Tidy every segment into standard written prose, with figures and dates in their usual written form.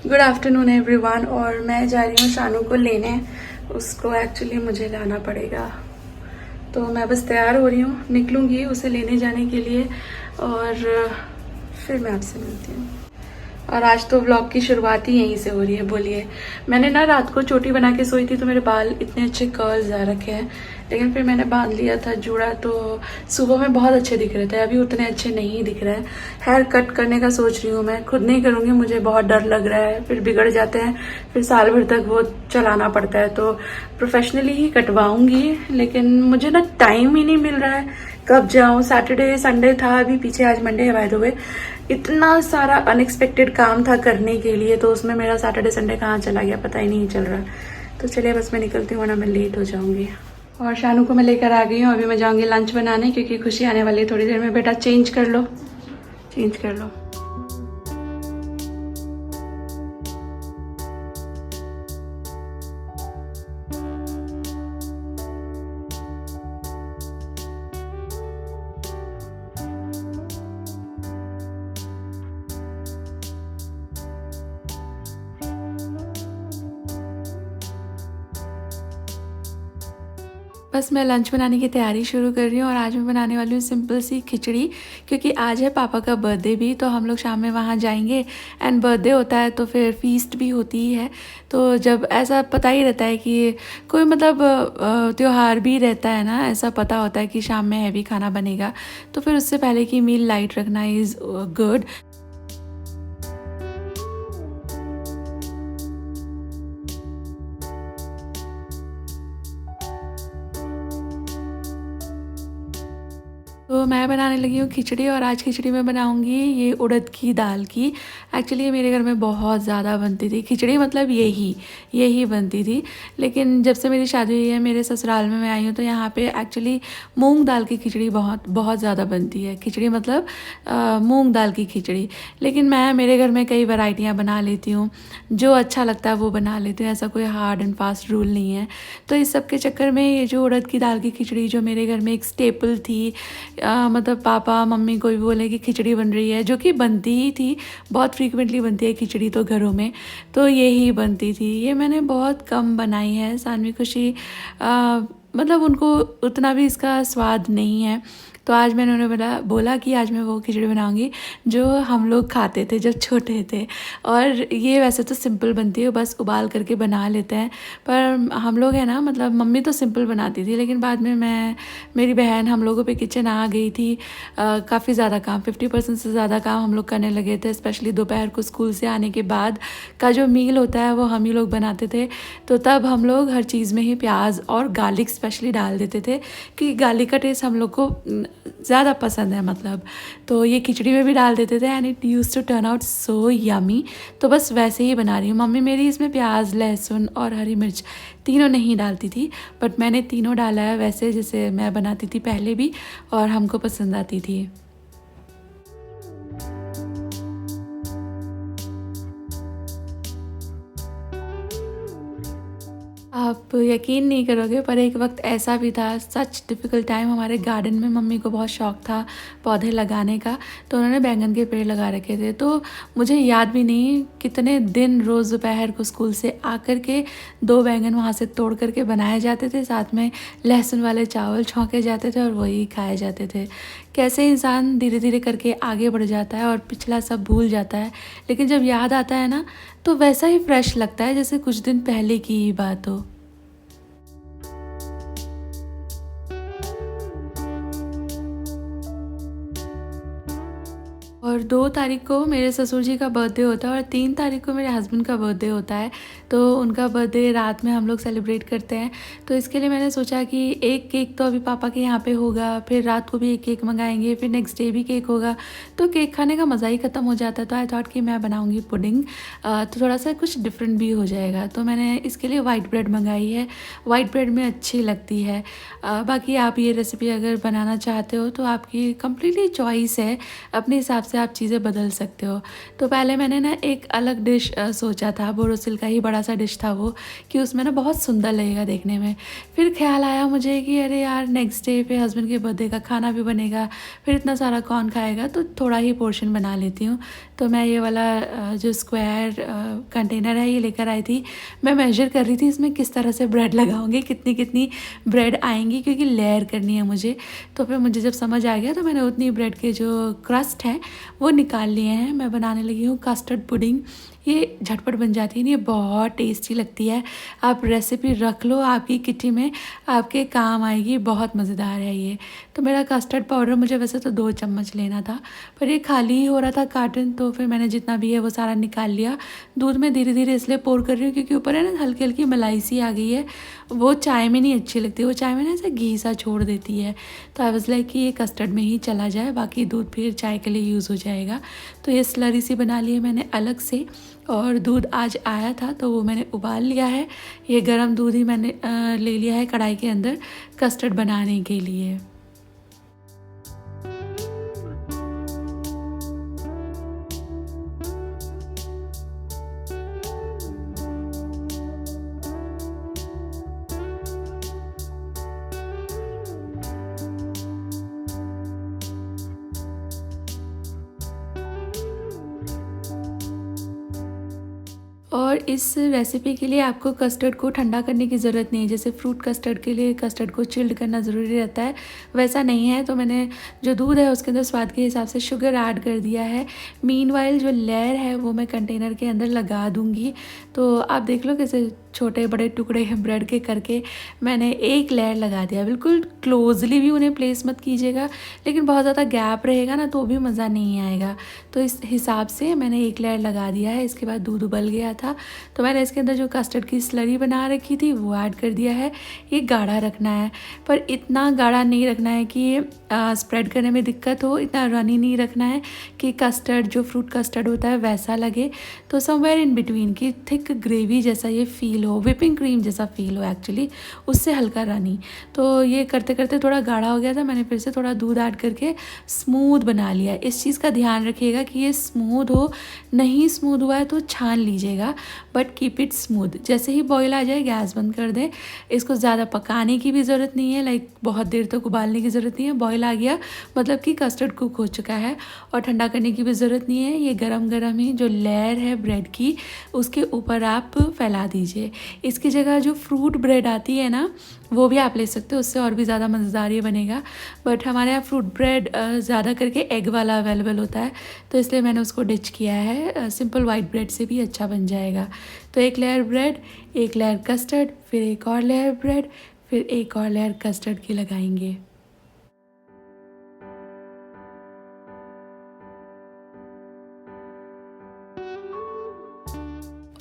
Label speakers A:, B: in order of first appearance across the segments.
A: Good afternoon everyone. और मैं जा रही हूँ शानू को लेने। उसको एक्चुअली मुझे लाना पड़ेगा, तो मैं बस तैयार हो रही हूँ, निकलूँगी उसे लेने जाने के लिए और फिर मैं आपसे मिलती हूँ। और आज तो व्लॉग की शुरुआत ही यहीं से हो रही है। बोलिए, मैंने ना रात को चोटी बना के सोई थी तो मेरे बाल इतने अच्छे कर्ल्स आ रखे हैं, लेकिन फिर मैंने बांध लिया था जूड़ा तो सुबह में बहुत अच्छे दिख रहे थे, अभी उतने अच्छे नहीं दिख रहे हैं। हेयर कट करने का सोच रही हूँ, मैं खुद नहीं करूँगी, मुझे बहुत डर लग रहा है, फिर बिगड़ जाते हैं, फिर साल भर तक वो चलाना पड़ता है, तो प्रोफेशनली ही कटवाऊँगी। लेकिन मुझे ना टाइम ही नहीं मिल रहा है, कब जाऊँ। सैटरडे संडे था अभी पीछे, आज मंडे है बाय द वे। इतना सारा अनएक्सपेक्टेड काम था करने के लिए, तो उसमें मेरा सैटरडे संडे कहाँ चला गया पता ही नहीं चल रहा। तो चलिए बस मैं निकलती हूँ वरना मैं लेट हो जाऊँगी। और शानू को मैं लेकर आ गई हूँ, अभी मैं जाऊँगी लंच बनाने क्योंकि खुशी आने वाली है थोड़ी देर में। बेटा चेंज कर लो, चेंज कर लो। बस मैं लंच बनाने की तैयारी शुरू कर रही हूँ और आज मैं बनाने वाली हूँ सिंपल सी खिचड़ी, क्योंकि आज है पापा का बर्थडे भी, तो हम लोग शाम में वहाँ जाएंगे। एंड बर्थडे होता है तो फिर फीस्ट भी होती ही है, तो जब ऐसा पता ही रहता है कि कोई मतलब त्योहार भी रहता है ना, ऐसा पता होता है कि शाम में हैवी खाना बनेगा, तो फिर उससे पहले की मील लाइट रखना इज़ गुड। तो मैं बनाने लगी हूँ खिचड़ी, और आज खिचड़ी में बनाऊँगी ये उड़द की दाल की। एक्चुअली ये मेरे घर में बहुत ज़्यादा बनती थी खिचड़ी, मतलब यही बनती थी। लेकिन जब से मेरी शादी हुई है, मेरे ससुराल में मैं आई हूँ, तो यहाँ पे एक्चुअली मूंग दाल की खिचड़ी बहुत ज़्यादा बनती है। खिचड़ी मतलब मूंग दाल की खिचड़ी। लेकिन मैं मेरे घर में कई वैरायटियाँ बना लेती हूँ, जो अच्छा लगता है वो बना लेती हूँ, ऐसा कोई हार्ड एंड फास्ट रूल नहीं है। तो इस सब के चक्कर में ये जो उड़द की दाल की खिचड़ी जो मेरे घर में एक स्टेपल थी, मतलब पापा मम्मी कोई भी बोले कि खिचड़ी बन रही है, जो कि बनती ही थी, बहुत फ्रीक्वेंटली बनती है खिचड़ी तो घरों में, तो यही बनती थी। ये मैंने बहुत कम बनाई है। सानवी खुशी मतलब उनको उतना भी इसका स्वाद नहीं है, तो आज मैंने उन्हें बोला कि आज मैं वो खिचड़ी बनाऊंगी जो हम लोग खाते थे जब छोटे थे। और ये वैसे तो सिंपल बनती है, बस उबाल करके बना लेते हैं, पर हम लोग है ना, मतलब मम्मी तो सिंपल बनाती थी, लेकिन बाद में मेरी बहन हम लोगों पे किचन आ गई थी। काफ़ी ज़्यादा काम, 50% से ज़्यादा काम हम लोग करने लगे थे, स्पेशली दोपहर को स्कूल से आने के बाद का जो मील होता है वो हम ही लोग बनाते थे। तो तब हम लोग हर चीज़ में ही प्याज और गार्लिक स्पेशली डाल देते थे, कि गार्लिक का टेस्ट हम लोग को ज़्यादा पसंद है मतलब। तो ये खिचड़ी में भी डाल देते थे and it used to turn out so yummy. तो बस वैसे ही बना रही हूँ। मम्मी मेरी इसमें प्याज, लहसुन और हरी मिर्च तीनों नहीं डालती थी, बट मैंने तीनों डाला है वैसे जैसे मैं बनाती थी पहले भी, और हमको पसंद आती थी। आप यकीन नहीं करोगे, पर एक वक्त ऐसा भी था, सच डिफ़िकल्ट टाइम, हमारे गार्डन में मम्मी को बहुत शौक़ था पौधे लगाने का, तो उन्होंने बैंगन के पेड़ लगा रखे थे। तो मुझे याद भी नहीं कितने दिन रोज़ दोपहर को स्कूल से आकर के 2 बैंगन वहाँ से तोड़ करके बनाए जाते थे, साथ में लहसुन वाले चावल छौंके जाते थे और वही खाए जाते थे। कैसे इंसान धीरे धीरे करके आगे बढ़ जाता है और पिछला सब भूल जाता है, लेकिन जब याद आता है ना, तो वैसा ही फ्रेश लगता है जैसे कुछ दिन पहले की ही बात हो। और 2 तारीख को मेरे ससुर जी का बर्थडे होता है और 3 तारीख को मेरे हस्बैंड का बर्थडे होता है। तो उनका बर्थडे रात में हम लोग सेलिब्रेट करते हैं। तो इसके लिए मैंने सोचा कि एक केक तो अभी पापा के यहाँ पे होगा, फिर रात को भी एक केक मंगाएंगे, फिर नेक्स्ट डे भी केक होगा, तो केक खाने का मज़ा ही ख़त्म हो जाता है। तो आई थॉट कि मैं बनाऊँगी पुडिंग, तो थोड़ा सा कुछ डिफरेंट भी हो जाएगा। तो मैंने इसके लिए वाइट ब्रेड मंगाई है, वाइट ब्रेड में अच्छी लगती है। बाकी आप ये रेसिपी अगर बनाना चाहते हो तो आपकी कम्प्लीटली चॉइस है, अपने हिसाब से आप चीज़ें बदल सकते हो। तो पहले मैंने ना एक अलग डिश सोचा था, बोरोसिल का ही बड़ा सा डिश था वो, कि उसमें ना बहुत सुंदर लगेगा देखने में। फिर ख्याल आया मुझे कि अरे यार, नेक्स्ट डे पे हस्बैंड के बर्थडे का खाना भी बनेगा, फिर इतना सारा कौन खाएगा, तो थोड़ा ही पोर्शन बना लेती हूँ। तो मैं ये वाला जो स्क्वायर कंटेनर है ये लेकर आई थी। मैं मेजर कर रही थी इसमें किस तरह से ब्रेड लगाऊंगी, कितनी कितनी ब्रेड आएंगी, क्योंकि लेयर करनी है मुझे। तो फिर मुझे जब समझ आ गया तो मैंने उतनी ब्रेड के जो क्रस्ट हैं वो निकाल लिए हैं। मैं बनाने लगी हूँ कस्टर्ड पुडिंग। ये झटपट बन जाती है, ये बहुत टेस्टी लगती है। आप रेसिपी रख लो, आपकी किटी में आपके काम आएगी, बहुत मज़ेदार है ये। तो मेरा कस्टर्ड पाउडर मुझे वैसे तो 2 चम्मच लेना था, पर ये खाली ही हो रहा था कार्टन, तो फिर मैंने जितना भी है वो सारा निकाल लिया। दूध में धीरे धीरे इसलिए पोर कर रही हूँ क्योंकि ऊपर है ना हल्की हल्की मलाई सी आ गई है। वो चाय में नहीं अच्छी लगती, वो चाय में ना ऐसे घी सा छोड़ देती है। तो आई वाज लाइक कि ये कस्टर्ड में ही चला जाए, बाकी दूध फिर चाय के लिए यूज़ हो जाएगा। तो ये स्लरी सी बना ली है मैंने अलग से, और दूध आज आया था तो वो मैंने उबाल लिया है। ये गर्म दूध ही मैंने ले लिया है कढ़ाई के अंदर कस्टर्ड बनाने के लिए। और इस रेसिपी के लिए आपको कस्टर्ड को ठंडा करने की ज़रूरत नहीं है। जैसे फ्रूट कस्टर्ड के लिए कस्टर्ड को चिल्ड करना ज़रूरी रहता है, वैसा नहीं है। तो मैंने जो दूध है उसके अंदर स्वाद के हिसाब से शुगर ऐड कर दिया है। मीनवाइल जो लेयर है वो मैं कंटेनर के अंदर लगा दूँगी। तो आप देख लो कैसे छोटे बड़े टुकड़े ब्रेड के करके मैंने एक लेयर लगा दिया। बिल्कुल क्लोजली भी उन्हें प्लेस मत कीजिएगा, लेकिन बहुत ज़्यादा गैप रहेगा ना तो भी मज़ा नहीं आएगा। तो इस हिसाब से मैंने एक लेयर लगा दिया है। इसके बाद दूध उबल गया था तो मैंने इसके अंदर जो कस्टर्ड की स्लरी बना रखी थी वो ऐड कर दिया है। ये गाढ़ा रखना है, पर इतना गाढ़ा नहीं रखना है कि स्प्रेड करने में दिक्कत हो, इतना रनी नहीं रखना है कि कस्टर्ड जो फ्रूट कस्टर्ड होता है वैसा लगे। तो समवेयर इन बिटवीन की थिक ग्रेवी जैसा ये फील हो, विपिंग क्रीम जैसा फील हो एक्चुअली, उससे हल्का रनी। तो ये करते करते थोड़ा गाढ़ा हो गया था, मैंने फिर से थोड़ा दूध ऐड करके स्मूथ बना लिया। इस चीज़ का ध्यान रखिएगा कि ये स्मूथ हो, नहीं स्मूथ हुआ है तो छान लीजिएगा, बट कीप इट स्मूथ। जैसे ही बॉईल आ जाए गैस बंद कर दें। इसको ज़्यादा पकाने की भी ज़रूरत नहीं है, लाइक बहुत देर तक उबालने की ज़रूरत नहीं है। बॉईल आ गया मतलब कि कस्टर्ड कुक हो चुका है, और ठंडा करने की भी ज़रूरत नहीं है। ये गरम गरम ही जो लेयर है ब्रेड की उसके ऊपर आप फैला दीजिए। इसकी जगह जो फ्रूट ब्रेड आती है ना वो भी आप ले सकते हो, उससे और भी ज़्यादा मज़ेदार ये बनेगा। बट हमारे यहाँ फ्रूट ब्रेड ज़्यादा करके एग वाला अवेलेबल होता है, तो इसलिए मैंने उसको डिच किया है। सिंपल वाइट ब्रेड से भी अच्छा बन जाएगा। तो एक लेयर ब्रेड, एक लेयर कस्टर्ड, फिर एक और लेयर ब्रेड, फिर एक और लेयर कस्टर्ड की लगाएंगे।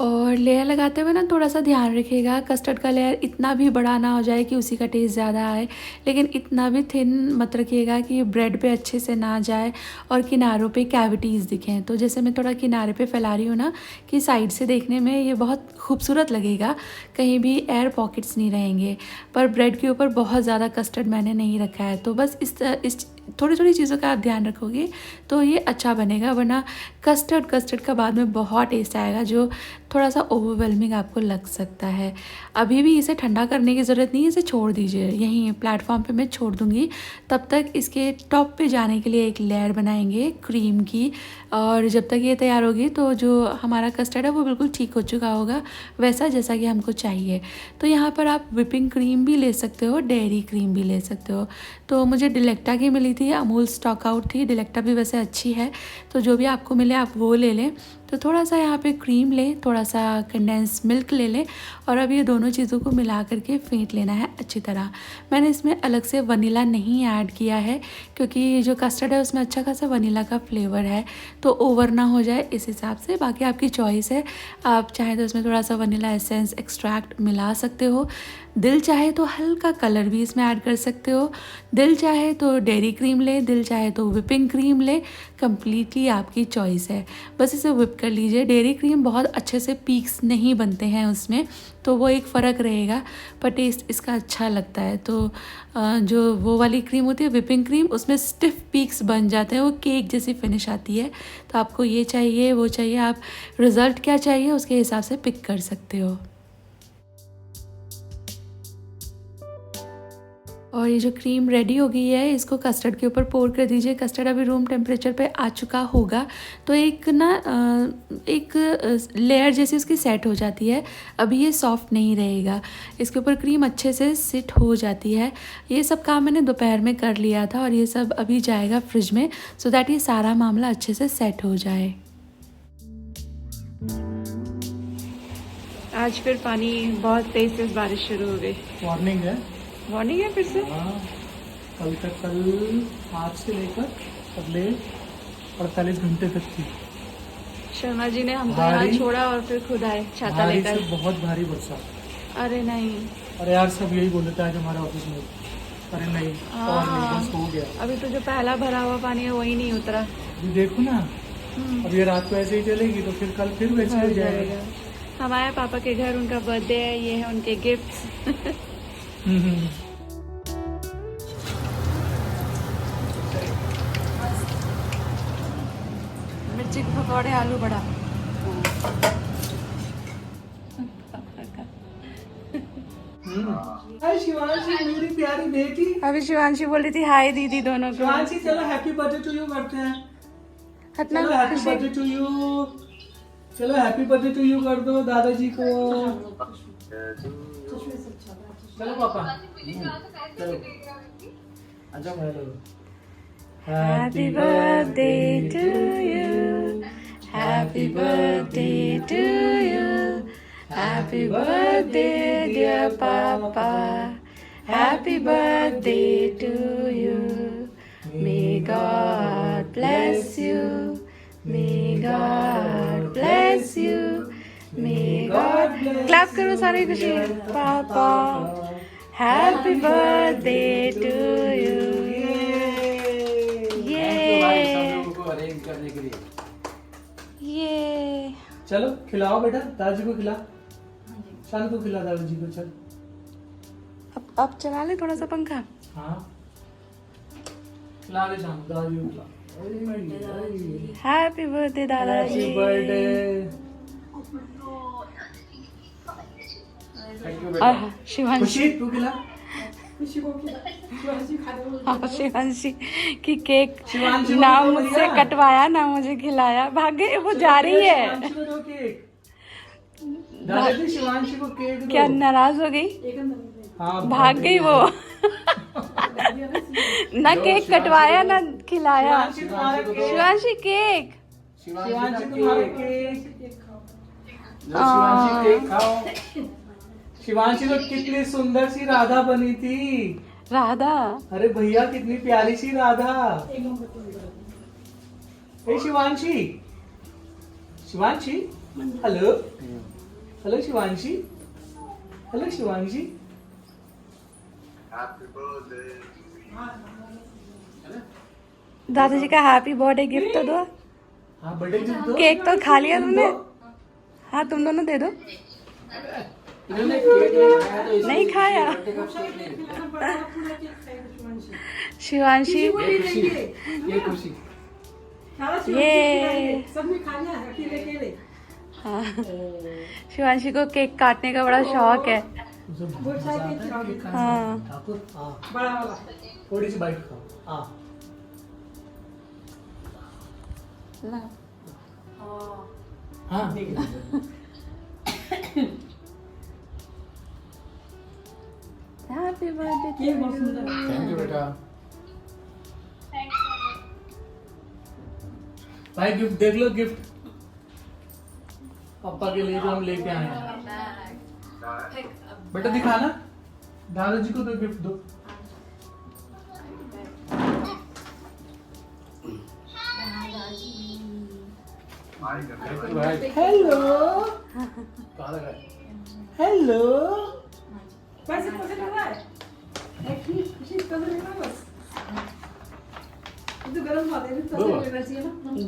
A: और लेयर लगाते हुए ना थोड़ा सा ध्यान रखिएगा, कस्टर्ड का लेयर इतना भी बड़ा ना हो जाए कि उसी का टेस्ट ज़्यादा आए, लेकिन इतना भी थिन मत रखिएगा कि ये ब्रेड पे अच्छे से ना जाए और किनारों पे कैविटीज़ दिखें। तो जैसे मैं थोड़ा किनारे पे फैला रही हूँ ना कि साइड से देखने में ये बहुत खूबसूरत लगेगा, कहीं भी एयर पॉकेट्स नहीं रहेंगे। पर ब्रेड के ऊपर बहुत ज़्यादा कस्टर्ड मैंने नहीं रखा है, तो बस इस थोड़ी थोड़ी चीज़ों का आप ध्यान रखोगे तो ये अच्छा बनेगा, वरना कस्टर्ड का बाद में बहुत टेस्ट आएगा जो थोड़ा सा ओवरवेलमिंग आपको लग सकता है। अभी भी इसे ठंडा करने की ज़रूरत नहीं है, इसे छोड़ दीजिए, यहीं प्लेटफॉर्म पे मैं छोड़ दूँगी। तब तक इसके टॉप पे जाने के लिए एक लेयर बनाएंगे क्रीम की, और जब तक ये तैयार होगी तो जो हमारा कस्टर्ड है वो बिल्कुल ठीक हो चुका होगा, वैसा जैसा कि हमको चाहिए। तो यहाँ पर आप विपिंग क्रीम भी ले सकते हो, डेयरी क्रीम भी ले सकते हो। तो मुझे डिलेक्टा की मिली थी, अमूल स्टॉक आउट थी, डिलेक्टा भी वैसे अच्छी है, तो जो भी आपको मिले आप वो ले लें। तो थोड़ा सा यहाँ पे क्रीम लें, थोड़ा सा कंडेंस मिल्क ले लें, और अब ये दोनों चीज़ों को मिला करके फेंट लेना है अच्छी तरह। मैंने इसमें अलग से वनीला नहीं ऐड किया है क्योंकि जो कस्टर्ड है उसमें अच्छा खासा वनीला का फ्लेवर है, तो ओवर ना हो जाए इस हिसाब से। बाकी आपकी चॉइस है, आप चाहें तो इसमें थोड़ा सा वनीला एसेंस एक्सट्रैक्ट मिला सकते हो, दिल चाहे तो हल्का कलर भी इसमें ऐड कर सकते हो, दिल चाहे तो डेयरी क्रीम ले, दिल चाहे तो विपिंग क्रीम ले, कम्प्लीटली आपकी चॉइस है। बस इसे विप कर लीजिए। डेयरी क्रीम बहुत अच्छे से पीक्स नहीं बनते हैं उसमें, तो वो एक फ़र्क रहेगा, पर टेस्ट इसका अच्छा लगता है। तो जो वो वाली क्रीम होती है विपिंग क्रीम, उसमें स्टिफ पीक्स बन जाते हैं, वो केक जैसी फिनिश आती है। तो आपको ये चाहिए वो चाहिए, आप रिज़ल्ट क्या चाहिए उसके हिसाब से पिक कर सकते हो। और ये जो क्रीम रेडी हो गई है इसको कस्टर्ड के ऊपर पोर कर दीजिए। कस्टर्ड अभी रूम टेम्परेचर पे आ चुका होगा, तो एक लेयर जैसी उसकी सेट हो जाती है। अभी ये सॉफ्ट नहीं रहेगा, इसके ऊपर क्रीम अच्छे से सिट हो जाती है। ये सब काम मैंने दोपहर में कर लिया था और ये सब अभी जाएगा फ्रिज में, सो दैट ये सारा मामला अच्छे से सेट हो जाए। आज फिर पानी बहुत तेज बारिश शुरू हो गई।
B: वार्निंग है
A: फिर से।
B: हाँ, कल आज से लेकर अगले 48 घंटे तक थी।
A: शर्मा जी ने हमको यहाँ छोड़ा और फिर खुद आए छाता लेकर।
B: बहुत भारी बरसात।
A: अरे नहीं,
B: अरे यार सब यही बोल देता है हमारे ऑफिस में। अरे नहीं, और नहीं, बस हो गया।
A: अभी तो जो पहला भरा हुआ पानी है वही नहीं उतरा।
B: अभी देखो ना, अब ये रात को ऐसे ही चलेगी तो फिर कल फिर वैसे हो जाएगा।
A: हम आए पापा के घर, उनका बर्थडे है, ये है उनके गिफ्ट्स। मिर्ची के पकौड़े, आलू बड़ा।
B: हाय शिवांशी मेरी प्यारी बेटी।
A: अभी शिवांशी बोल रही थी हाय दीदी दोनों को।
B: शिवांशी चलो हैप्पी बर्थडे टू यू करते हैं।
A: इतना
B: चलो हैप्पी बर्थडे टू यू, चलो हैप्पी बर्थडे टू यू कर दो दादाजी को। चलो पापा चलो अच्छा।
A: Happy birthday to you, happy birthday to you, happy birthday dear पापा, happy birthday to you, may God bless you, may God bless you, may God. Clap करो सारे खुशी। पापा हैप्पी बर्थडे टू यू। ये
B: चलो खिलाओ बेटा, दादाजी को खिला, शान को खिला दादाजी को। चल
A: अब चला ले थोड़ा सा पंखा।
B: हाँ खिला ले शान, दादाजी को खिला।
A: हैप्पी बर्थडे दादाजी।
B: Happy birthday.
A: शिवांशी,
B: खुशी तू खिला।
A: शिवांशी की केक
B: शिवांशी
A: ना
B: को
A: मुझसे
B: दिया?
A: कटवाया ना मुझे खिलाया, भागे वो जा रही है।
B: शिवांशी को दो केक। दादाजी शिवांशी को केक दो।
A: क्या नाराज हो गई?
B: हाँ
A: भाग गई वो। ना केक कटवाया ना खिलाया।
B: शिवांशी तुम्हारा केक।
A: शिवांशी केक।
B: शिवांशी तुम्हारा केक।
A: शिवांशी
B: केक खाओ। शिवांशी तो कितनी सुंदर सी राधा बनी थी।
A: राधा,
B: अरे भैया कितनी प्यारी सी राधा। ए Shivanshi, Shivanshi hello, hello Shivanshi, hello Shivanshi.
A: दादाजी का हैप्पी बर्थडे गिफ्ट तो दो।
B: हाँ बर्थडे गिफ्ट दो।
A: केक तो खा लिया तुमने। हाँ तुम दोनों दे दो। नहीं खाया। शिवांशी
B: ये खुशी।
A: ये हाँ, शिवांशी को केक काटने का बड़ा शौक है। हाँ
B: थोड़ी सी बाइट खाओ। हाँ
A: हैप्पी बर्थडे।
B: थैंक यू बेटा। भाई गिफ्ट देख लो, गिफ्ट पापा के लिए जो हम लेके आए हैं। बेटा दिखाना, दादाजी को तो गिफ्ट दो। Hello hello.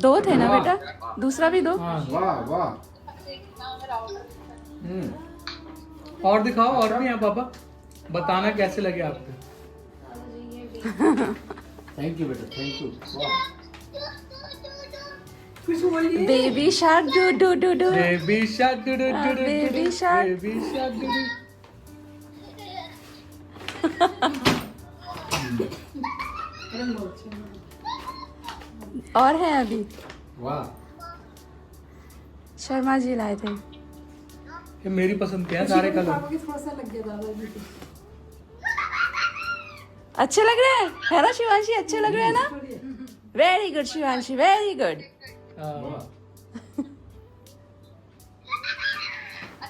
A: दो थे ना बेटा, दूसरा भी दो।
B: वाह वाह। और दिखाओ, और भी हैं पापा, बताना कैसे लगे आपको। थैंक यू बेटा, thank you.
A: Baby shark doo doo doo doo,
B: baby shark doo doo doo doo,
A: baby shark,
B: baby shark doo do.
A: और है अभी
C: वाह
A: शर्मा जी लाए थे।
B: ये मेरी पसंद के हैं सारे कलर।
A: अच्छे लग रहे हैं, है ना शिवांशी? अच्छे लग रहे हैं ना? Very good Shivanshi, very good.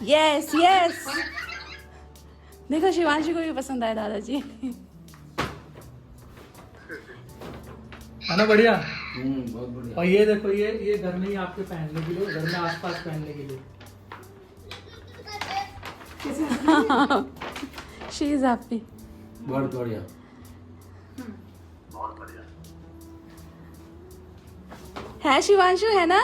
A: Yes yes. देखो शिवांशी को भी पसंद आया दादाजी।
B: है ना बढ़िया।
C: बहुत बढ़िया।
B: और ये देखो, ये घर में ही आपके पहनने के लिए, घर में आसपास पहनने के लिए।
A: She is happy.
C: बहुत बढ़िया।
A: है शिवांशु, है ना?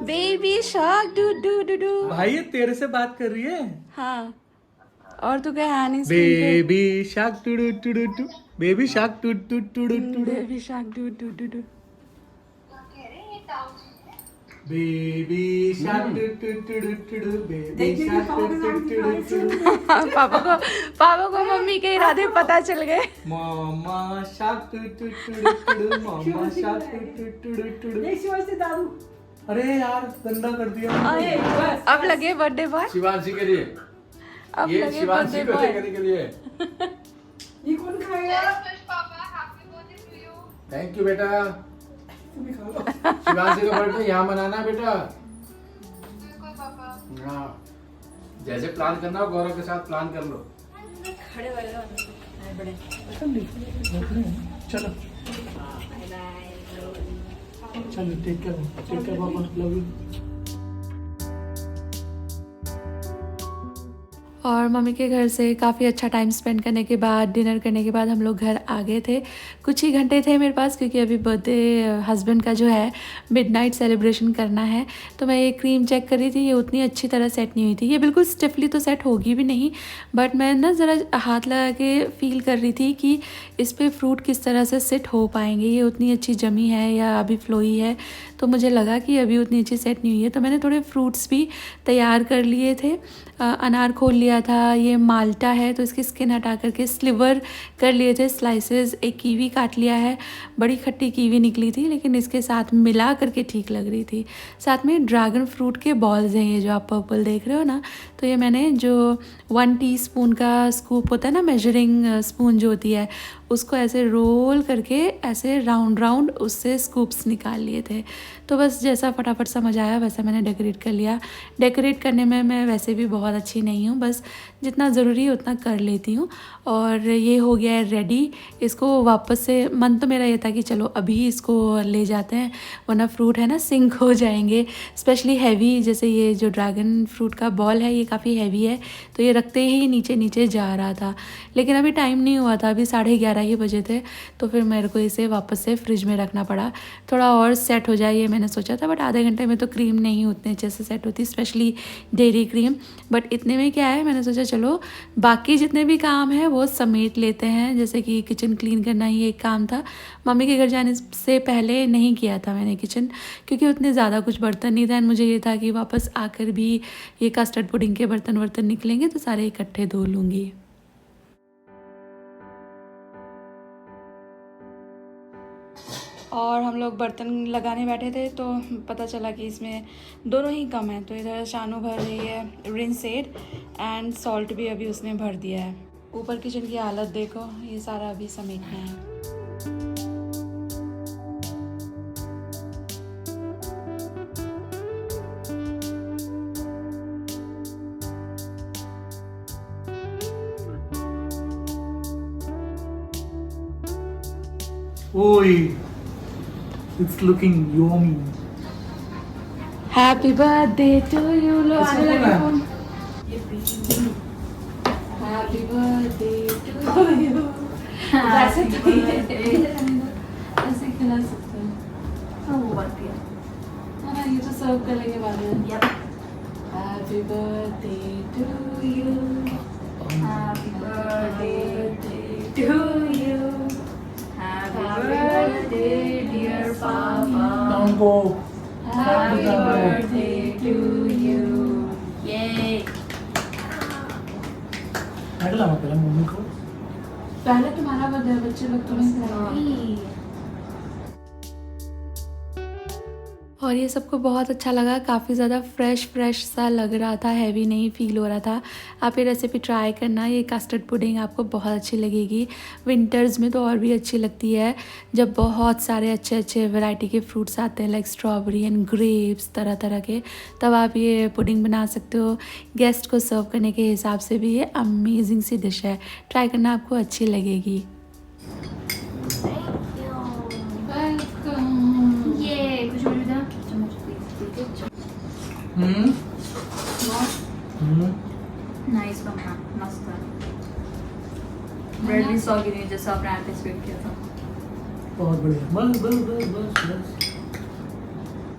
A: Baby shark doo doo doo do.
B: भाई ये तेरे से बात कर रही है।
A: हाँ, और तू क्या है नहीं?
B: Baby shark too doo too doo too, baby shark too too too doo too,
A: baby shark doo doo doo doo.
B: Baby shark too too too doo too doo, baby shark too too too doo too.
A: पापा को मम्मी के इरादे पता चल गए।
B: Mama shark too too too doo too, mama shark too too too doo too. अरे यार गंदा कर दिया।
A: अब लगे बर्थडे बॉय।
C: शिवांशी के लिए,
A: अब
C: ये
A: लगे
C: शिवांशी
A: बर्थडे
C: को
A: बॉय।
C: करने के लिए। थैंक यू बेटा। शिवांशी का बर्थडे यहाँ मनाना बेटा। हाँ, जैसे प्लान करना हो गौरव के साथ प्लान कर लो।
B: चलो चलो, टेक केयर पापा, लव यू।
A: और मम्मी के घर से काफ़ी अच्छा टाइम स्पेंड करने के बाद, डिनर करने के बाद हम लोग घर आ गए थे। कुछ ही घंटे थे मेरे पास, क्योंकि अभी बर्थडे हस्बैंड का जो है मिडनाइट सेलिब्रेशन करना है। तो मैं ये क्रीम चेक कर रही थी, ये उतनी अच्छी तरह सेट नहीं हुई थी। ये बिल्कुल स्टिफली तो सेट होगी भी नहीं, बट मैं ना ज़रा हाथ लगा के फील कर रही थी कि इस पर फ्रूट किस तरह से सेट हो पाएंगे। ये उतनी अच्छी जमी है या अभी फ्लोई है, तो मुझे लगा कि अभी उतनी अच्छी सेट नहीं हुई है। तो मैंने थोड़े फ्रूट्स भी तैयार कर लिए थे। अनार खोल लिया था, ये माल्टा है तो इसकी स्किन हटा करके स्लिवर कर लिए थे स्लाइसेस। एक कीवी काट लिया है, बड़ी खट्टी कीवी निकली थी, लेकिन इसके साथ मिला करके ठीक लग रही थी। साथ में ड्रैगन फ्रूट के बॉल्स हैं, ये जो आप पर्पल देख रहे हो ना, तो ये मैंने जो 1 टीस्पून का स्कूप होता है ना, मेजरिंग स्पून जो होती है, उसको ऐसे रोल करके ऐसे राउंड राउंड उससे स्कूप्स निकाल लिए थे। तो बस जैसा फटाफट समझ आया वैसा मैंने डेकोरेट कर लिया। डेकोरेट करने में मैं वैसे भी बहुत अच्छी नहीं हूँ, बस जितना ज़रूरी है उतना कर लेती हूँ। और ये हो गया है रेडी। इसको वापस से, मन तो मेरा ये था कि चलो अभी इसको ले जाते हैं, वरना फ्रूट है ना सिंक हो जाएंगे, स्पेशली हैवी। जैसे ये जो ड्रैगन फ्रूट का बॉल है ये काफ़ी हैवी है, तो ये रखते ही नीचे नीचे जा रहा था। लेकिन अभी टाइम नहीं हुआ था, अभी 11:30 ही बजे थे, तो फिर मेरे को इसे वापस से फ्रिज में रखना पड़ा, थोड़ा और सेट हो जाए ये मैंने सोचा था। बट आधे घंटे में तो क्रीम नहीं उतने अच्छे से सेट होती, स्पेशली डेयरी क्रीम। बट इतने में क्या है, मैंने सोचा चलो बाकी जितने भी काम हैं वो समेट लेते हैं। जैसे कि किचन क्लीन करना ही एक काम था, मम्मी के घर जाने से पहले नहीं किया था मैंने किचन, क्योंकि उतने ज़्यादा कुछ बर्तन नहीं था। मुझे ये था कि वापस आकर भी ये कस्टर्ड पुडिंग के बर्तन वर्तन निकलेंगे तो सारे इकट्ठे धो लूँगी। और हम लोग बर्तन लगाने बैठे थे तो पता चला कि इसमें दोनों ही कम है, तो इधर शानू भर रही है रिंसेड, एंड सॉल्ट भी अभी उसने भर दिया है। ऊपर किचन की हालत देखो, ये सारा अभी समेटना है।
B: ओए, it's looking yummy.
A: Happy birthday to you. लो आने लगे phone. Happy birthday to you. ऐसे तो ऐसे खिला सकते हैं। हाँ वो बात भी है ना, ये तो सर्व कर लेंगे बाद में। Happy birthday to you, happy birthday to you, happy birthday dear papa,
B: Tango.
A: Happy birthday to you. ये
B: पहले मम्मी को
A: पहले तुम्हारा बर्थडे गया बच्चे लोग तुम्हें। और ये सबको बहुत अच्छा लगा, काफ़ी ज़्यादा फ्रेश सा लग रहा था, हैवी नहीं फील हो रहा था। आप ये रेसिपी ट्राई करना, ये कस्टर्ड पुडिंग आपको बहुत अच्छी लगेगी। विंटर्स में तो और भी अच्छी लगती है जब बहुत सारे अच्छे अच्छे वैरायटी के फ्रूट्स आते हैं, लाइक स्ट्रॉबेरी एंड ग्रेप्स, तरह तरह के, तब आप ये पुडिंग बना सकते हो। गेस्ट को सर्व करने के हिसाब से भी ये अमेजिंग सी डिश है, ट्राई करना, आपको अच्छी लगेगी।
D: ये कुछ मुझे देना चम्मच प्लीज। नाइस बना, मस्त है। ब्रेड भी सॉगी नहीं जैसा आपने एंटिसिपेट किया था।
B: बहुत बढ़िया, बस बस बस बस बस।